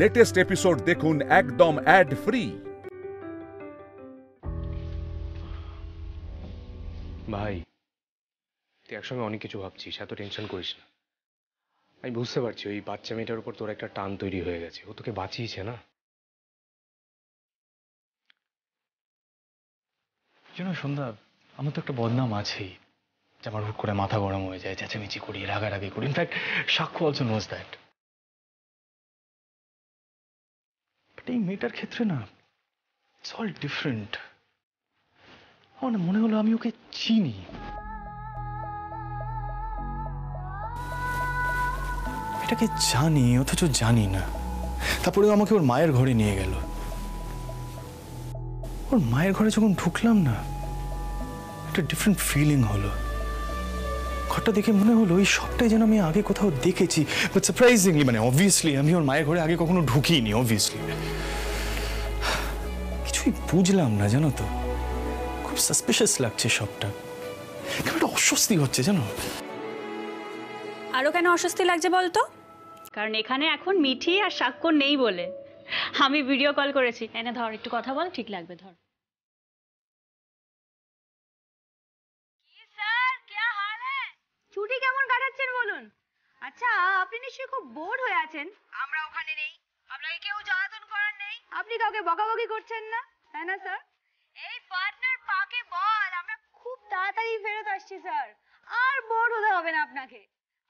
Latest episode দেখুন একদম add free. ভাই তুই একসঙ্গে অনেক কিছু ভাবছিস, এত টেনশন করিস না। আমি বুঝতে পারছি ওই বাচ্চা মেয়েটার উপর তোর একটা টান তৈরি হয়ে গেছে, ও তোকে বাঁচিয়েছে না। সন্ধ্যা, আমার তো একটা বদনাম আছেই যে আমার হুট করে মাথা গরম হয়ে যায়, চেঁচামেচি করি, রাগারাগি করি। ইনফ্যাক্ট সাক্ষ্য অলসো নোজ দ্যাট। বাট এই মেয়েটার ক্ষেত্রে না, ইটস অল ডিফারেন্ট। আমার না মনে হলো আমি ওকে চিনি। এটাকে জানি অথচ জানি না। তারপরে আমাকে ওর মায়ের ঘরে নিয়ে গেল। ওর মায়ের ঘরে যখন ঢুকলাম না, একটা ডিফারেন্ট ফিলিং হলো। ঘরটা দেখে মনে হলো এই সবটাই যেন আমি আগে কোথাও দেখেছি। বাট সারপ্রাইজিংলি, মানে অবভিয়াসলি আমি ওর মায়ের ঘরে আগে কখনো ঢুকিনি। অবভিয়াসলি কিছুই বুঝলাম না, জানো তো। খুব সাসপিশিয়াস লাগছে সবটা। কেমন একটা অস্বস্তি হচ্ছে, জানো। আরো কেন অস্বস্তি লাগছে বলতো? কারণ এখানে এখন মিঠি আর সাক্ষ্য নেই বলে আমি ভিডিও কল করেছি। এনে ধর, একটু কথা বল, ঠিক লাগবে, ধর। ছুটি কেমন কাটাচ্ছেন বলুন? আচ্ছা, আপনি নিশ্চয়ই খুব বোর হয়ে আছেন। আমরা ওখানে নেই, আপনাকে কেউ জ্বালাতন করার নেই, আপনি কাউকে বকাবকি করছেন না, তাই না স্যার? এই পার্টনার পাকে বল, আমরা খুব তাড়াতাড়ি ফেরত আসছি স্যার। আর বোর হতে হবে না আপনাকে,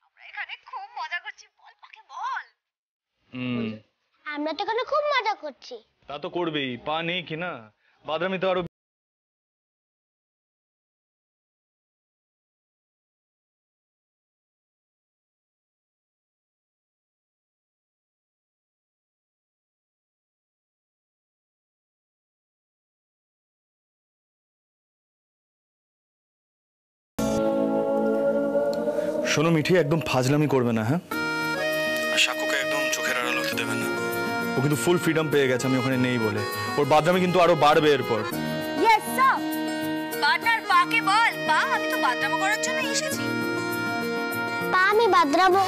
আমরা এখানে খুব মজা করছি। বল পাকে বল। আমরা তো এখানে খুব মজা করছি। তা তো করবেই, পা নেই কি না, বাদামি তো আরো। শোনো মিঠি, একদম ফাজলামি করবে না, হ্যাঁ? সাক্ষ্যকে একদম চোখের আড়াল হতে দেবে না। ও কিন্তু ফুল ফ্রিডম পেয়ে গেছে আমি ওখানে নেই বলে। ওর বাদরামি কিন্তু আরো বাড়বে এরপর। Yes sir. পার্টনার পাকে বল, পা আমি তো বাদরামো করার জন্য এসেছি। পা আমি বাদরামো?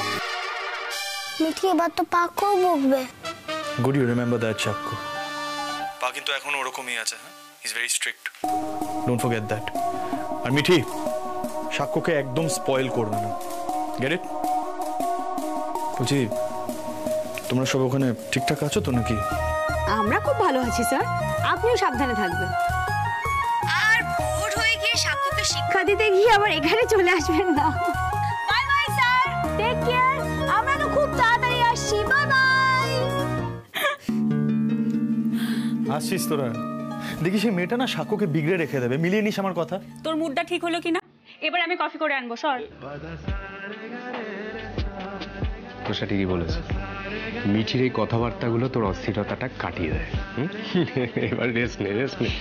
মিঠি এবার তো পাকেও বকবে। গুড ইউ রিমেম্বার দ্যাট সাক্ষ্য। পা কিন্তু এখন ওরকমই আছে, হ্যাঁ? He is very strict, don't forget that. আর মিঠি, সাক্ষ্যকে একদম স্পয়েল করবে না, গেট ইট? বলছি, তোমরা সব ওখানে ঠিকঠাক আছো তো নাকি? আমরা খুব ভালো আছি স্যার, আপনিও সাবধানে থাকবেন। আর বোর হয়ে গিয়ে সাক্ষ্যকে শিক্ষা দিতে গিয়ে আবার এখানে চলে আসবেন না। Bye bye sir, take care. আমরা তো খুব তাড়াতাড়ি আসছি। Bye bye. আসছিস তোরা? দেখি সেই মেয়েটা না সাক্ষ্যকে বিগড়ে রেখে দেবে। মিলিয়ে নিস আমার কথা। তোর মুডটা ঠিক হলো কিনা? এবার আমি কফি করে আনবো, সর। তোষা ঠিকই বলেছে, মিঠির এই কথাবার্তাগুলো তোর অস্থিরতাটা কাটিয়ে দেয়। এবার রেস্ট নে, রেস্ট নে।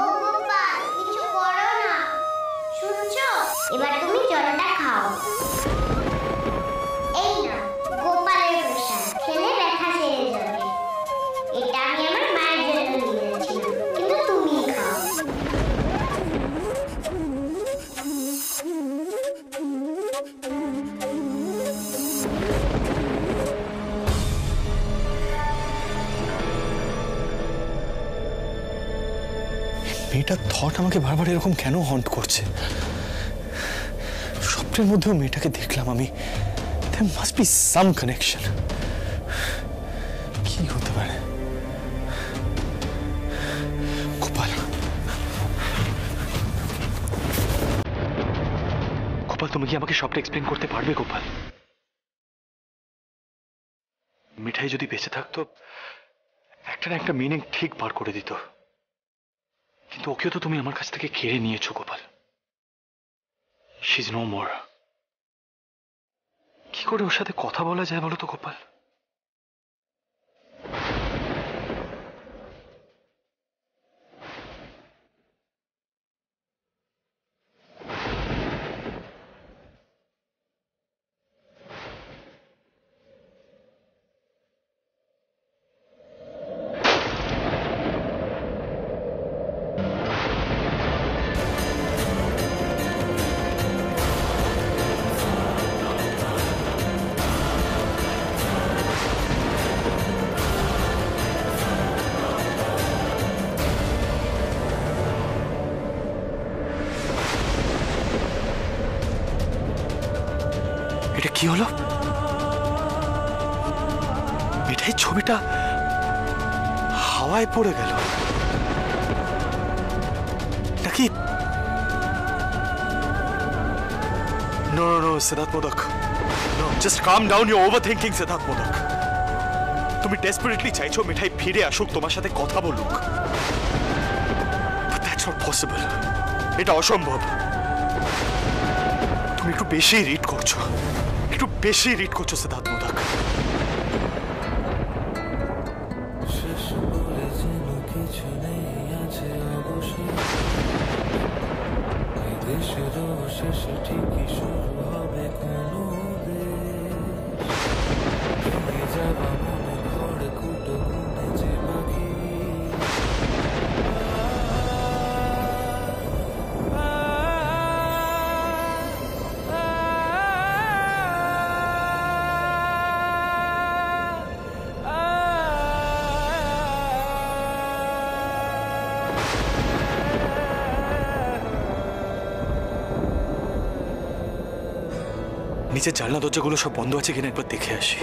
ও গোপাল, কিছু করো না, শুনছো? এবার তুমি জলটা খাও। এই না গোপালের প্রসাদ, খেলে ব্যথা সেরে যাবে। এটা আমি আমার মায়ের জন্য নিয়ে এসেছিলাম, কিন্তু তুমিই খাও। মেয়েটার থট আমাকে বারবার এরকম কেন হন্ট করছে? স্বপ্নের মধ্যেও মেয়েটাকে দেখলাম আমি। There must be some connection. কি হতে পারে? গোপাল, গোপাল তুমি কি আমাকে সবটা এক্সপ্লেন করতে পারবে? গোপাল, মিঠাই যদি বেঁচে থাকতো একটা না একটা মিনিং ঠিক বার করে দিত, কিন্তু ওকেও তো তুমি আমার কাছ থেকে কেড়ে নিয়েছো Gopal. She is no more. কি করে ওর সাথে কথা বলা যায় বলো তো গোপাল? কি হলো? মিঠাই ছবিটা হাওয়ায় পড়ে গেল নাকি? No, Siddharth Modak. No, just calm down. You're overthinking, Siddharth Modak. তুমি ডেসপারেটলি চাইছো মিঠাই ফিরে আসুক, তোমার সাথে কথা বলুক। But that's not possible. এটা অসম্ভব। তুমি একটু বেশি রিড করছো, সিদ্ধার্থ মোদক। নিচে জানলা দরজাগুলো সব বন্ধ আছে কিনা একবার দেখে আসি।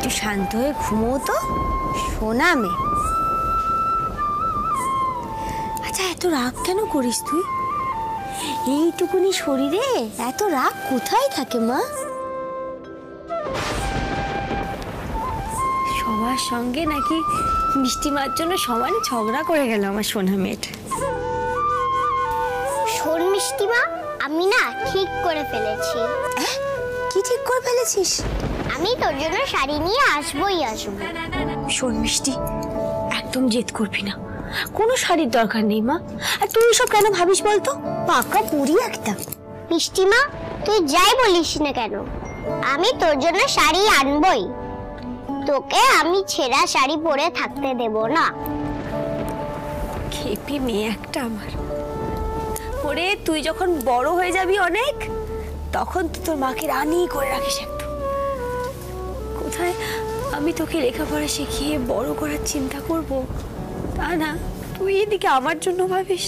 তুই শান্ত হয়ে ঘুমো তো সোনা মেয়ে। আচ্ছা এত রাগ কেন করিস তুই? এইটুকুনি শরীরে এত রাগ কোথায় থাকে মা? সবার সঙ্গে নাকি মিষ্টি মার জন্য সমানে ঝগড়া করে গেল আমার সোনা মেয়েটা। শোন মিষ্টি মা, আমি না ঠিক করে ফেলেছি। কি ঠিক করে ফেলেছিস? আমি তোর জন্য শাড়ি নিয়ে আসবই আসবো। শোন মিষ্টি, একদম জেদ করবি না, কোনো শাড়ির দরকার নেই মা। আর তুই সব কেন ভাবিস বলতো? পাকা পুরি একটা। মিষ্টি মা, তুই যাই বলিস না কেন, আমি তোর জন্য শাড়ি আনবই। তোকে আমি ছেঁড়া শাড়ি পরে থাকতে দেব না। খেপি মেয়ে একটা আমার। ওরে তুই যখন বড় হয়ে যাবি অনেক, তখন তুই তোর মাকে রানী করে রাখিস একদম। কোথায় আমি তোকে লেখাপড়া শিখিয়ে বড় করার চিন্তা করব, তা না তুই এদিকে আমার জন্য ভাবিস।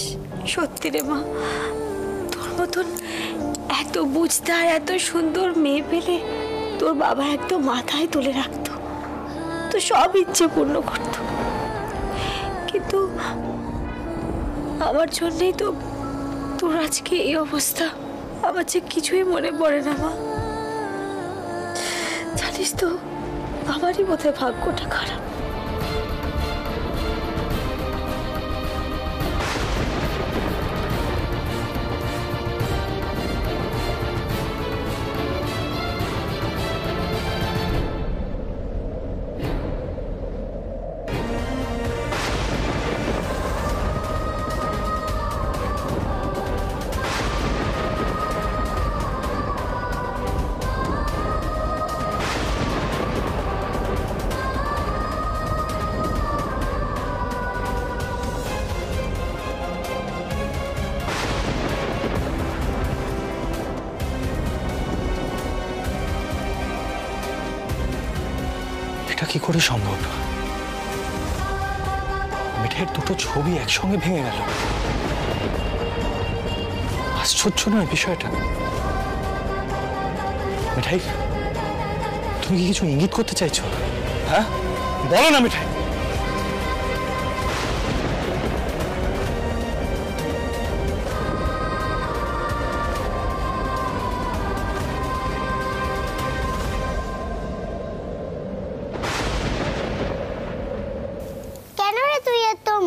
সত্যি রে মা, তোর মতন এত বুঝদার এত সুন্দর মেয়ে পেলে তোর বাবা একদম মাথায় তুলে রাখতো, তো সব ইচ্ছে পূর্ণ করত। কিন্তু আমার জন্যই তো তোর আজকে এই অবস্থা। আমার যে কিছুই মনে পড়ে না মা। জানিস তো আমারই বোধহয় ভাগ্যটা খারাপ। এটা কি করে সম্ভব? মিঠাইয়ের দুটো ছবি একসঙ্গে ভেঙে গেল। আশ্চর্য নয় বিষয়টা? মিঠাই, তুমি কি কিছু ইঙ্গিত করতে চাইছো? হ্যাঁ বলো না মিঠাই।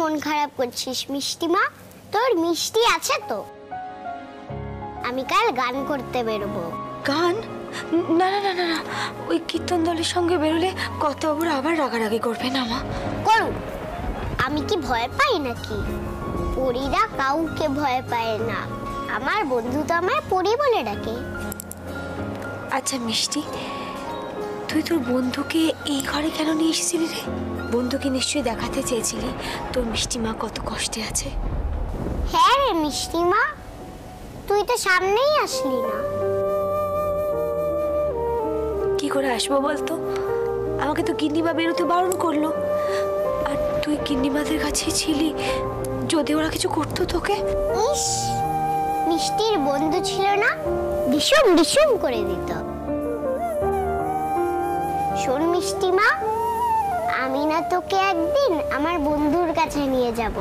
মন খারাপ করছিস মিষ্টি মা? তোর মিষ্টি আছে তো? আমি কাল গান করতে বেরোবো। গান? না না না না না, ওই কীর্তন দলের সঙ্গে বেরোলে কত বাবুর আবার রাগারাগি করবে না মা। করুক, আমি কি ভয় পাই নাকি? পরীরা কাউকে ভয় পায় না। আমার বন্ধু তো আমায় পরী বলে ডাকে। আচ্ছা মিষ্টি, তুই তোর বন্ধুকে এই ঘরে কেন নিয়ে এসেছিলি রে? বন্ধুকে নিশ্চয়ই দেখাতে চেয়েছিলি তোর মিষ্টি মা কত কষ্টে আছে। হ্যাঁ রে মিষ্টি মা, তুই তো সামনেই আসলি না। কি করে আসবো বলতো? আমাকে তো গিন্নিমা বেরোতে বারণ করলো। আর তুই গিন্নিমাদের কাছে ছিলি, যদি ওরা কিছু করতো তোকে। ইস, মিষ্টির বন্ধু ছিল না, ডিসুম ডিসুম করে দিত। শোন মিষ্টি মা, আমি না তোকে একদিন আমার বন্ধুর কাছে নিয়ে যাব।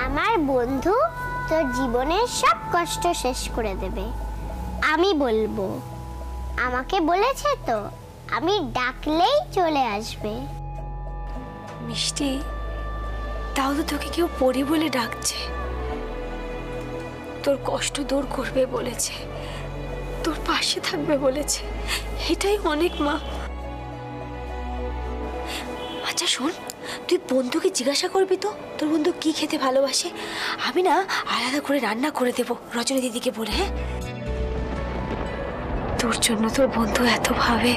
আমার বন্ধু তোর জীবনের সব কষ্ট শেষ করে দেবে। আমি বলবো, আমাকে বলেছে তো, আমি ডাকলেই চলে আসবে। মিষ্টি, তাও তো তোকে কেউ পরি বলে ডাকছে, তোর কষ্ট দূর করবে বলেছে, তোর পাশে থাকবে বলেছে, এটাই অনেক মা। আচ্ছা শোন, তুই বন্ধুকে জিজ্ঞাসা করবি তো তোর বন্ধু কি খেতে ভালোবাসে। আমি না আলাদা করে রান্না করে দেবো রজনী দিদিকে বলে। হ্যাঁ, তোর জন্য তোর বন্ধু এত ভাবে,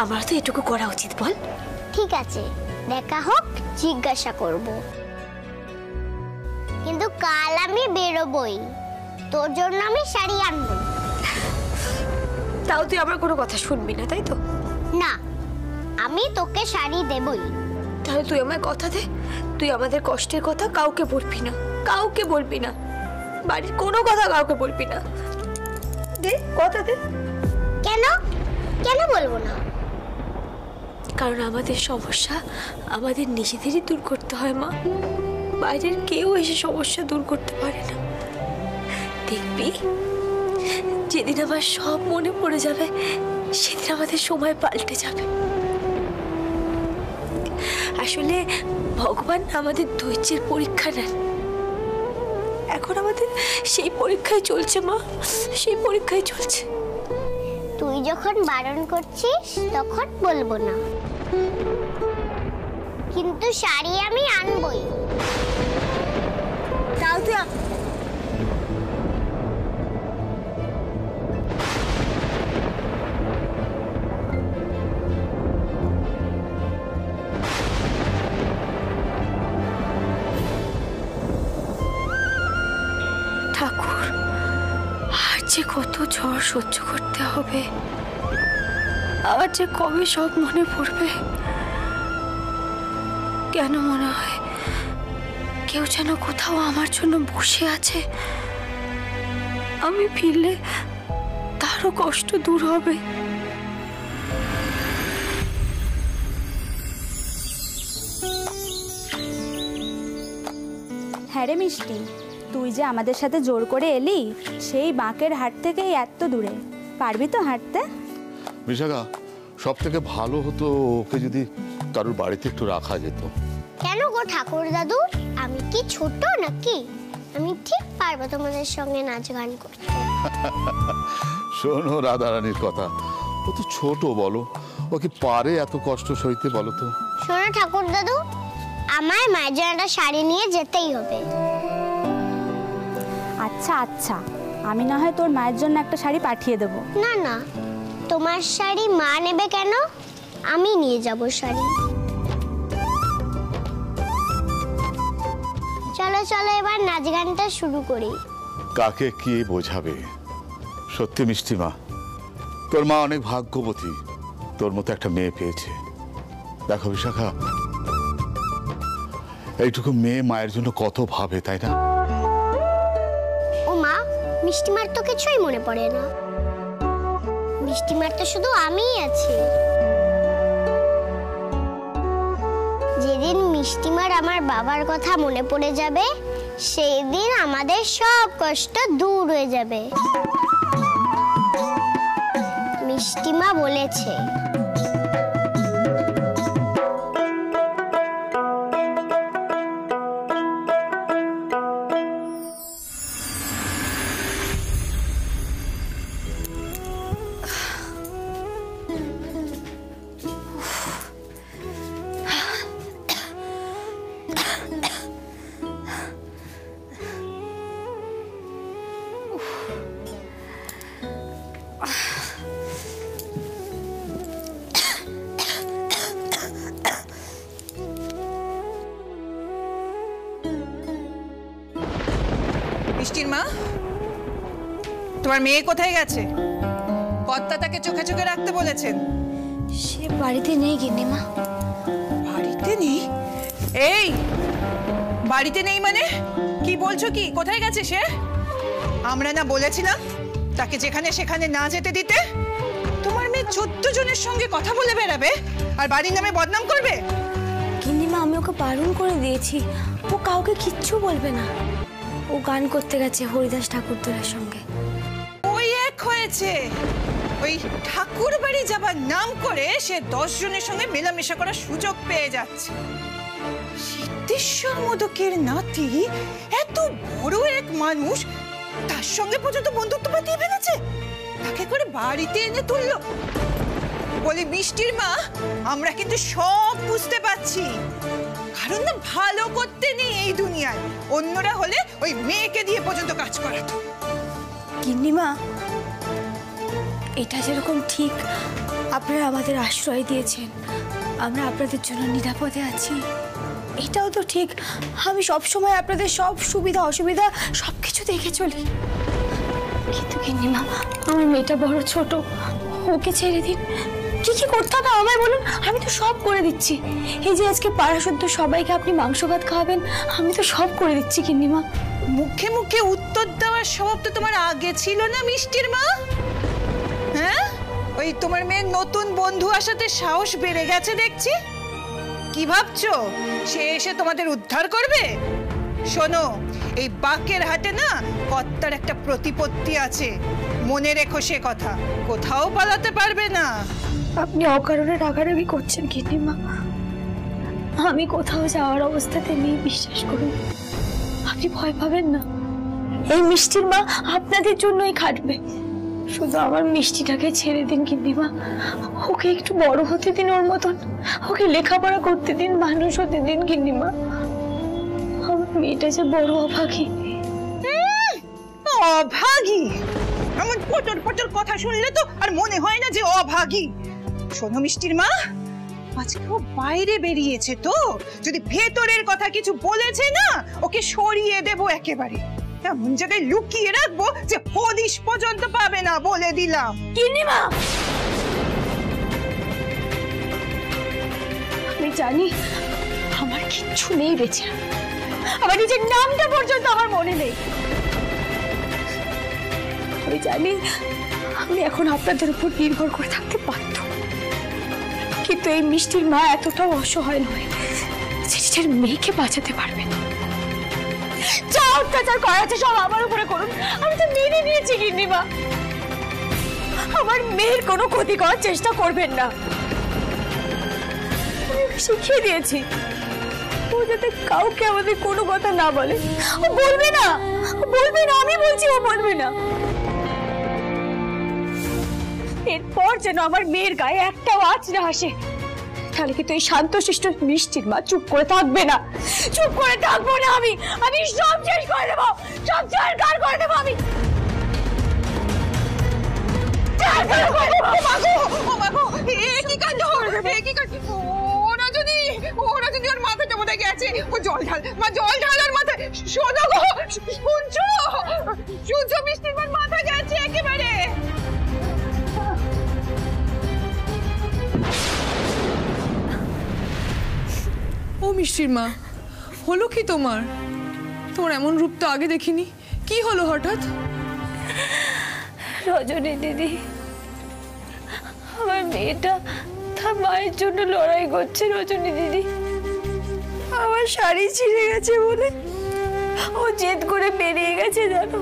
আমার তো এটুকু করা উচিত বল। ঠিক আছে, দেখা হোক, জিজ্ঞাসা করব। কিন্তু কাল আমি বেরোবই, তোর জন্য আমি শাড়ি আনবো। তাও তুই আমার কোনো কথা শুনবি না, তাই তো? না, আমি তোকে শাড়ি দেবই। তাহলে তুই আমায় কথা দে, তুই আমাদের কষ্টের কথা কাউকে বলবি না, কাউকে বলবি না, বাড়ির কোনো কথা কাউকে বলবি না। দে, কথা দে। কেন কেন বলবো না? কারণ আমাদের সমস্যা আমাদের নিজেদেরই দূর করতে হয় মা, বাইরের কেউ এসে সমস্যা দূর করতে পারে না। দেখবি, যেদিন আমার সব মনে পড়ে যাবে সেদিন আমাদের সময় পাল্টে যাবে। আসলে ভগবান আমাদের ধৈর্যের পরীক্ষা নেন, এখন আমাদের সেই পরীক্ষায় চলছে মা, সেই পরীক্ষায় চলছে। তুই যখন বারণ করছিস তখন বলবো না, কিন্তু শাড়ি আমি আনবই। তাও তুই ঠাকুর, আর যে কত ঝড় সহ্য করতে হবে, আবার যে কবে সব মনে পড়বে। কেন মনে হয় কেউ যেন কোথাও আমার জন্য বসে আছে, আমি ফিরলে তারও কষ্ট দূর হবে। হ্যাঁ রে মিষ্টি, তুই যে আমাদের সাথে জোর করে এলি সেই বাঁকের হাট থেকে এত দূরে, পারবি তো হাঁটতে? বিশাখা, সব থেকে ভালো হতো ওকে যদি কারোর বাড়িতে একটু রাখা যেত। কেন গো ঠাকুর দাদু, আমি কি ছোট নাকি? আমি ঠিক পারবো তোমাদের সঙ্গে নাচ গান করতে। শোনো রাধারানীর কথা, ও তো ছোট, বলো ও কি পারে এত কষ্ট সইতে বলো তো? শোনো ঠাকুর দাদু, আমার মায়ের জন্য একটা শাড়ি নিয়ে যেতেই হবে। আচ্ছা আচ্ছা, আমি না হয় তোর মায়ের জন্য একটা শাড়ি পাঠিয়ে দেবো। না না, তোমার শাড়ি মা নেবে কেন? আমি নিয়ে যাব শাড়ি। চলো চলো, এবার নাচ গানটা শুরু করি। কাকে কি বোঝাবে? সত্যি মিষ্টি মা, তোর মা অনেক ভাগ্যবতী, তোর মতো একটা মেয়ে পেয়েছে। দেখো বিশাখা, এইটুকু মেয়ে মায়ের জন্য কত ভাবে, তাই না? ও মা, মিষ্টিমার তো কিছুই মনে পড়ে না। মিষ্টিমার তো শুধু আমিই আছি। যেদিন মিষ্টিমার আমার বাবার কথা মনে পড়ে যাবে, সেই দিন আমাদের সব কষ্ট দূর হয়ে যাবে। মিষ্টিমা বলেছে। মিষ্টির মা, তোমার মেয়ে কোথায় গেছে? কর্তা তাকে চোখে চোখে রাখতে বলেছেন? সে বাড়িতে নেই গিন্নিমা। বাড়িতে নেই? এই বাড়িতে নেই মানে কি বলছো? কি কোথায় গেছে সে? আমরা না বলেছিলাম তাকে যেখানে সেখানে না যেতে দিতে? তোমার মেয়ে 14 জনের সঙ্গে কথা বলে বেড়াবে আর বাড়ির নামে বদনাম করবে? গিন্নিমা আমি ওকে বারণ করে দিয়েছি, ও কাউকে কিচ্ছু বলবে না। ও গান করতে গেছে হরিদাস ঠাকুরদার সঙ্গে। ওই এক হয়েছে, ওই ঠাকুর বাড়ি যাবার নাম করে সে 10 জনের সঙ্গে মেলামেশা করার সুযোগ পেয়ে যাচ্ছে। সিদ্ধেশ্বর মোদকের নাতি এত বড় এক মানুষ, তার সঙ্গে পর্যন্ত বন্ধুত্ব বাতিয়ে ফেলেছে, তাকে করে বাড়িতে এনে তুললো। বলি মিষ্টির মা, আমরা কিন্তু সব বুঝতে পারছি, কারণ না ভালো করতে নেই এই দুনিয়ায়। অন্যরা হলে ওই মেয়েকে দিয়ে পর্যন্ত কাজ করাতো। গিন্নিমা, এটা যেরকম ঠিক আপনারা আমাদের আশ্রয় দিয়েছেন, আমরা আপনাদের জন্য নিরাপদে আছি, এটাও তো ঠিক আমি সব সময় আপনাদের সব সুবিধা অসুবিধা সবকিছু দেখে চলি। কিন্তু গিন্নিমা, আমার মেয়েটা বড় ছোট, ওকে ছেড়ে দিন। কি কি করতে হবে আমায় বলুন, আমি তো সব করে দিচ্ছি। এই যে আজকে পাড়া শুদ্ধ সবাইকে আপনি মাংস ভাত খাওয়াবেন, আমি তো সব করে দিচ্ছি গিন্নিমা। মুখে মুখে উত্তর দেওয়ার স্বভাব তো তোমার আগে ছিল না মিষ্টির মা? হ্যাঁ, ওই তোমার মেয়ের নতুন বন্ধু আসাতে সাহস বেড়ে গেছে দেখছি। কি ভাবছো সে এসে তোমাদের উদ্ধার করবে? শোনো, এই বাকের হাটে না কর্তার একটা প্রতিপত্তি আছে, মনে রেখো সে কথা, কোথাও পালাতে পারবে না। আপনি অকারণে রাগারাগি করছেন গিন্নিমা, আমি কোথাও যাওয়ার অবস্থাতে নেই, বিশ্বাস করুন। আপনি ভয় পাবেন না, এই মিষ্টির মা আপনাদের জন্যই খাটবে। শুধু আমার মিষ্টিটাকে ছেড়ে দিন গিন্নিমা, ওকে একটু বড় হতে দিন, ওর মতন ওকে লেখাপড়া করতে দিন, মানুষ হতে দিন গিন্নিমা। আমার মেয়েটা যে বড় অভাগী। অভাগী? এমন পটর পটর কথা শুনলে তো আর মনে হয় না যে অভাগী। শোনো মিষ্টির মা, আজকে ও বাইরে বেরিয়েছে তো, যদি ভেতরের কথা কিছু বলেছে না, ওকে সরিয়ে দেবো একেবারে, এমন জায়গায় লুকিয়ে রাখবো যে হদিশ পর্যন্ত পাবে না, বলে দিলাম। গিন্নিমা, আমি জানি আমার কিচ্ছু নেই বেঁচে, আমার নিজের নামটা পর্যন্ত আমার মনে নেই। আমি জানি আমি এখন আপনাদের উপর নির্ভর করে থাকতে বাধ্য, কিন্তু এই মিষ্টির মা এতটাও অসহায় নয় যে নিজের মেয়েকে বাঁচাতে পারবে না। যা অত্যাচার করা আছে সব আমার উপরে করুন, আমি তো মেনে নিয়েছি গিন্নিমা। আমার মেয়ের কোনো ক্ষতি করার চেষ্টা করবেন না, শিখিয়ে দিয়েছি ও যাতে কাউকে আমাদের কোনো কথা না বলে। ও বলবে না, বলবে না, আমি বলছি ও বলবে না। এরপর যেন আমার মেয়ের গায়ে একটাও আঁচ না আসে, তাহলে কিন্তু এই শান্তশিষ্ট মিষ্টির মা চুপ করে থাকবে না, চুপ করে থাকবো না। আমি সব শেষ করে দেবো, সব ছাড়খাড় করে দেবো আমি। ওর মাথাটা বোধ গেছে, ও জল ঢাল, মা জল ঢাল ওর মাথায়। শোনো গো, শুনছো? শুনছো মিষ্টির মার মাথা গেছে একেবারে। ও মিষ্টির মা, হলো কি তোমার? তোমার এমন রূপ তো আগে দেখিনি, কি হলো হঠাৎ? রজনী দিদি, আমার মেয়েটা তার মায়ের জন্য লড়াই করছে। রজনী দিদি, আমার শাড়ি ছিঁড়ে গেছে বলে ও জেদ করে বেরিয়ে গেছে, জানো,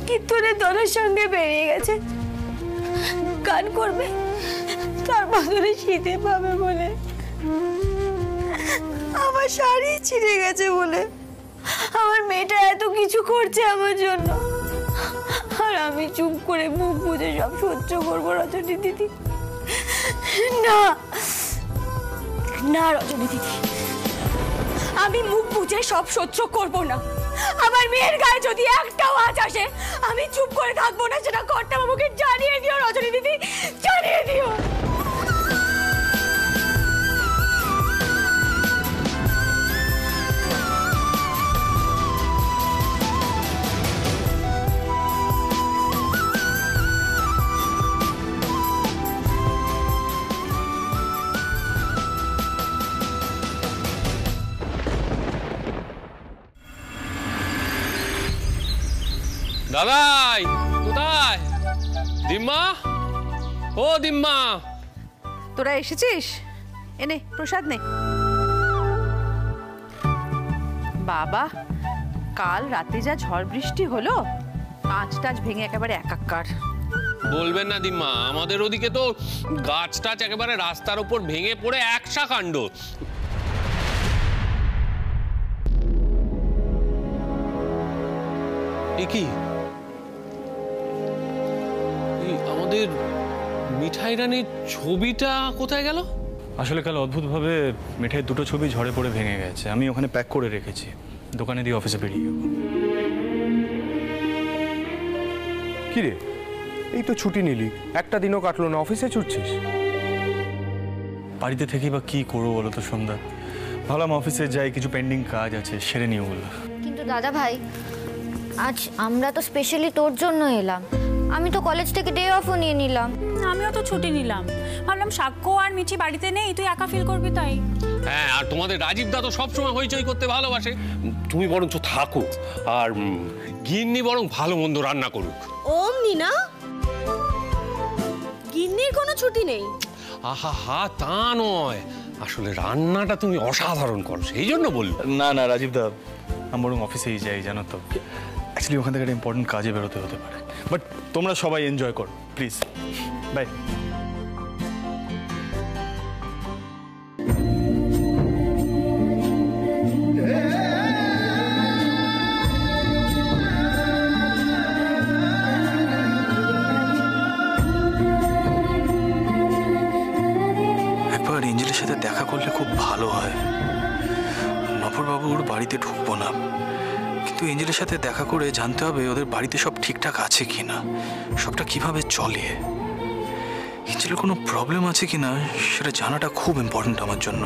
কীর্তনের দলের সঙ্গে বেরিয়ে গেছে, গান করবে, তার বদলে শীতে পাবে বলে। আমার শাড়ি ছিঁড়ে গেছে বলে আমার মেয়েটা এত কিছু করছে আমার জন্য, আর আমি চুপ করে মুখ বুজে সব সহ্য করবো? রজনী দিদি, না না রজনী দিদি, আমি মুখ বুজে সব সহ্য করবো না। আমার মেয়ের গায়ে যদি একটাও আঁচ আসে, আমি চুপ করে থাকবো না, সেটা কর্তা বাবুকে জানিয়ে দিও রজনী দিদি, জানিয়ে দিও। দাদাই কোথায়? দিম্মা, ও দিম্মা, তোরা এসেছিস? এনে প্রসাদ নে। বাবা, কাল রাতে যা ঝড় বৃষ্টি হলো, কাঁচ টাচ ভেঙে একেবারে একাকার। বলবেন না দিম্মা, আমাদের ওদিকে তো গাছ টাছ একেবারে রাস্তার উপর ভেঙে পড়ে একসা কাণ্ড। কি আমাদের মিঠাই রানীর ছবিটা কোথায় গেল? আসলে কাল অদ্ভুতভাবে মিঠাই দুটো ছবি ঝড়ে পড়ে ভেঙে গেছে। আমি ওখানে প্যাক করে রেখেছি, দোকানে দিয়ে অফিসে বেরিয়ে যাবো। কি রে, এই তো ছুটি নিলি, একটা দিনও কাটলো না, অফিসে ছুটছিস? বাড়িতে থেকেই বা কি করবো বলো তো সন্ধ্যা, ভাবলাম অফিসে যাই, কিছু পেন্ডিং কাজ আছে সেরে নিয়ে বললাম। কিন্তু দাদা ভাই, আজ আমরা তো স্পেশালি তোর জন্য এলাম। আমি তো কলেজ থেকে ডে অফও নিয়ে নিলাম। আমিও তো ছুটি নিলাম, ভাবলাম সাক্ষ্য আর মিঠি বাড়িতে নেই, তুই একা ফিল করবি তাই। হ্যাঁ, আর তোমাদের রাজীব দা তো সবসময় হইচই করতে ভালোবাসে। তুমি বরঞ্চ থাকো, আর গিন্নি বরং ভালো মন্দ রান্না করুক। অমনি না, গিন্নির কোনো ছুটি নেই। আহা হা, তা নয়, আসলে রান্নাটা তুমি অসাধারণ করো, সেই জন্য বললো। না না রাজীব দা, আমি বরং অফিসেই যাই, জানো তো। অ্যাকচুয়ালি ওখান থেকে একটা ইম্পর্টেন্ট কাজে বেরোতে হতে পারে। বাট তোমরা সবাই এনজয় করো প্লিজ। বাই। একবার এঞ্জেলের সাথে দেখা করলে খুব ভালো হয়। নফরবাবুর বাড়িতে ঢুকবো না, কিন্তু এঞ্জেলের সাথে দেখা করে জানতে হবে ওদের বাড়িতে সব ঠিকঠাক আছে কিনা, সবটা কিভাবে চলে, এঞ্জেলের কোনো প্রবলেম আছে কিনা সেটা জানাটা খুব ইম্পর্ট্যান্ট আমার জন্য।